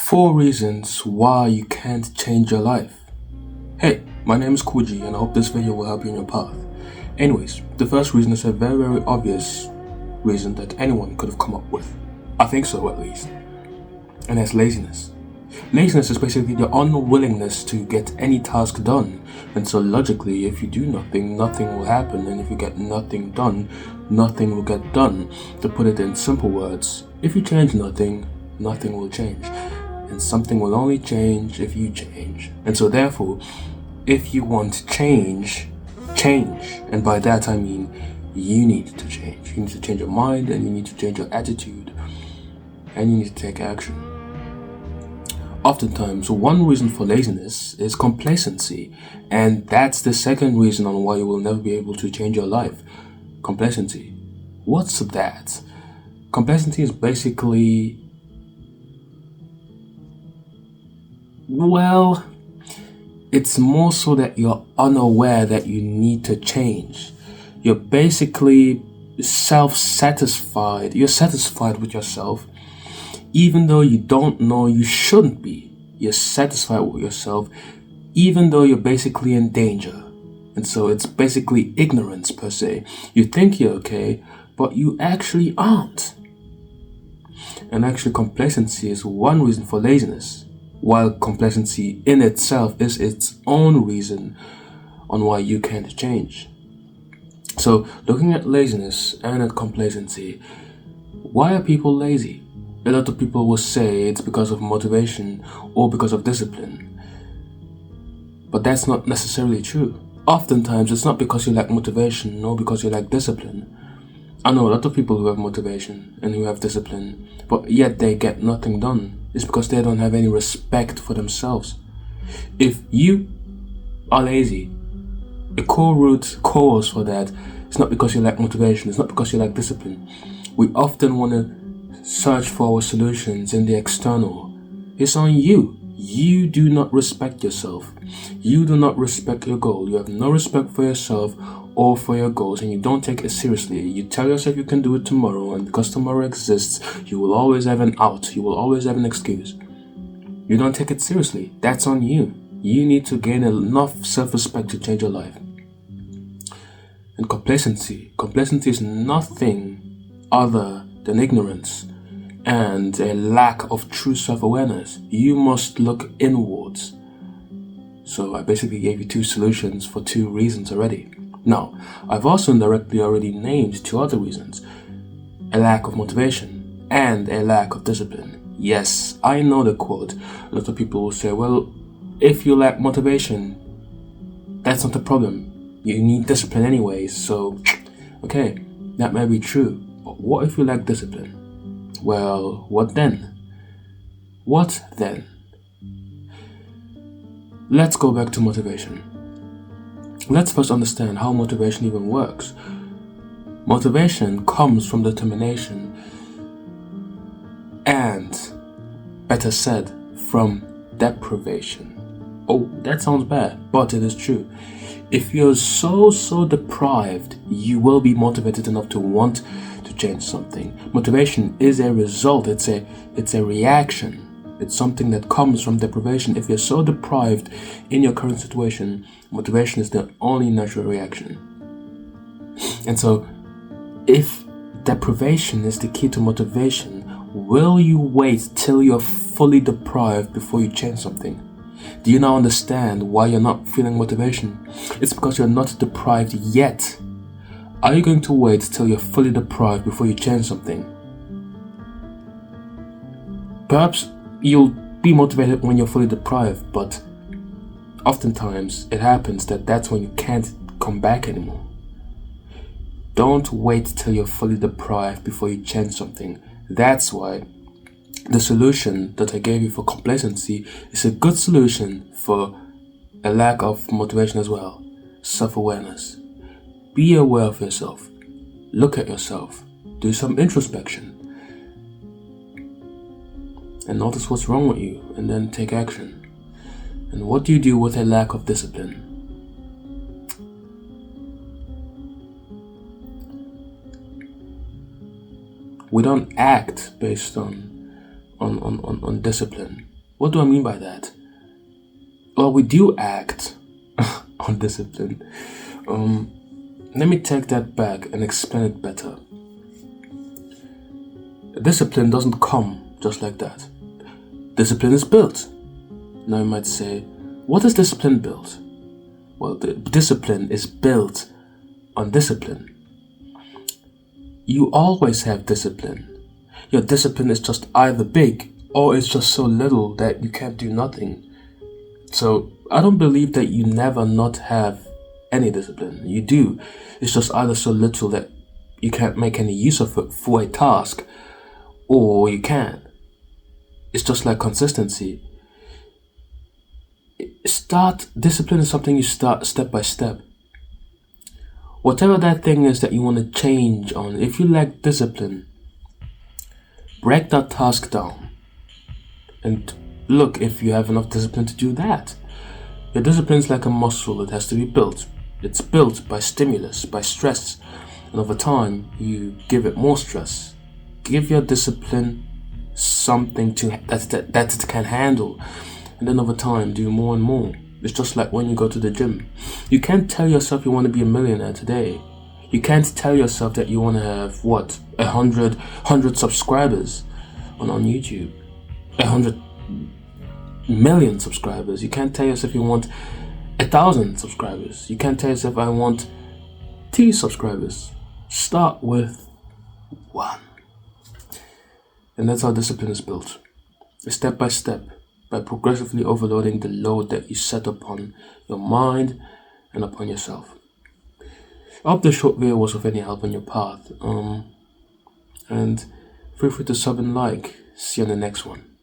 Four reasons why you can't change your life. Hey, my name is Kuji and I hope this video will help you in your path. Anyways, the first reason is a very obvious reason that anyone could have come up with. I think so at least. And that's laziness. Laziness is basically the unwillingness to get any task done. And so logically, if you do nothing, nothing will happen. And if you get nothing done, nothing will get done. To put it in simple words, if you change nothing, nothing will change. And something will only change if you change. And so therefore, if you want change, change. And by that I mean you need to change. You need to change your mind and you need to change your attitude. And you need to take action. Oftentimes, one reason for laziness is complacency. And that's the second reason on why you will never be able to change your life. Complacency. What's that? Complacency is basically, well, it's more so that you're unaware that you need to change. You're basically self-satisfied. You're satisfied with yourself, even though you don't know you shouldn't be. You're satisfied with yourself, even though you're basically in danger. And so it's basically ignorance per se. You think you're okay, but you actually aren't. And actually, complacency is one reason for laziness, while complacency in itself is its own reason on why you can't change. So, looking at laziness and at complacency, why are people lazy? A lot of people will say it's because of motivation or because of discipline. But that's not necessarily true. Oftentimes, it's not because you lack motivation nor because you lack discipline. I know a lot of people who have motivation and who have discipline, but yet they get nothing done. It's because they don't have any respect for themselves. If you are lazy, the core root cause for that is not because you lack motivation, it's not because you lack discipline. We often want to search for our solutions in the external. It's on you. You do not respect yourself. You do not respect your goal. You have no respect for yourself or for your goals, and you don't take it seriously. You tell yourself you can do it tomorrow, and because tomorrow exists, you will always have an out. You will always have an excuse. You don't take it seriously. That's on you. You need to gain enough self-respect to change your life. And complacency. Complacency is nothing other than ignorance and a lack of true self-awareness. You must look inwards. So I basically gave you two solutions for two reasons already. Now, I've also indirectly already named two other reasons. A lack of motivation and a lack of discipline. Yes, I know the quote. A lot of people will say, well, if you lack motivation, that's not the problem. You need discipline anyways, so, okay, that may be true. But what if you lack discipline? Well, what then? What then? Let's go back to motivation. Let's first understand how motivation even works. Motivation comes from determination and, better said, from deprivation. Oh, that sounds bad, but it is true. If you're so deprived, you will be motivated enough to want to change something. Motivation is a result, it's a reaction. It's something that comes from deprivation. If you're so deprived in your current situation, motivation is the only natural reaction. And so, if deprivation is the key to motivation, will you wait till you're fully deprived before you change something? Do you now understand why you're not feeling motivation? It's because you're not deprived yet. Are you going to wait till you're fully deprived before you change something? Perhaps you'll be motivated when you're fully deprived, but oftentimes it happens that that's when you can't come back anymore. Don't wait till you're fully deprived before you change something. That's why the solution that I gave you for complacency is a good solution for a lack of motivation as well. Self-awareness. Be aware of yourself. Look at yourself. Do some introspection. And notice what's wrong with you, and then take action. And what do you do with a lack of discipline? We don't act based on discipline. What do I mean by that? Well, we do act on discipline. Let me take that back and explain it better. Discipline doesn't come just like that. Discipline is built. Now you might say, what is discipline built? Well, the discipline is built on discipline. You always have discipline. Your discipline is just either big or it's just so little that you can't do nothing. So I don't believe that you never not have any discipline. You do. It's just either so little that you can't make any use of it for a task, or you can. It's just like consistency. Discipline is something you start step by step. Whatever that thing is that you want to change on, if you lack discipline, break that task down and look if you have enough discipline to do that. Your discipline is like a muscle, it has to be built. It's built by stimulus, by stress, and over time you give it more stress. Give your discipline something that it can handle, and then over time do more and more. It's just like when you go to the gym. You can't tell yourself you want to be a millionaire today. You can't tell yourself that you want to have 100 subscribers on YouTube, 100 million subscribers. You can't tell yourself you want 1,000 subscribers. You can't tell yourself I want 2 subscribers. Start with 1. And that's how discipline is built. Step by step, by progressively overloading the load that you set upon your mind and upon yourself. I hope this short video was of any help on your path. And feel free to sub and like. See you on the next one.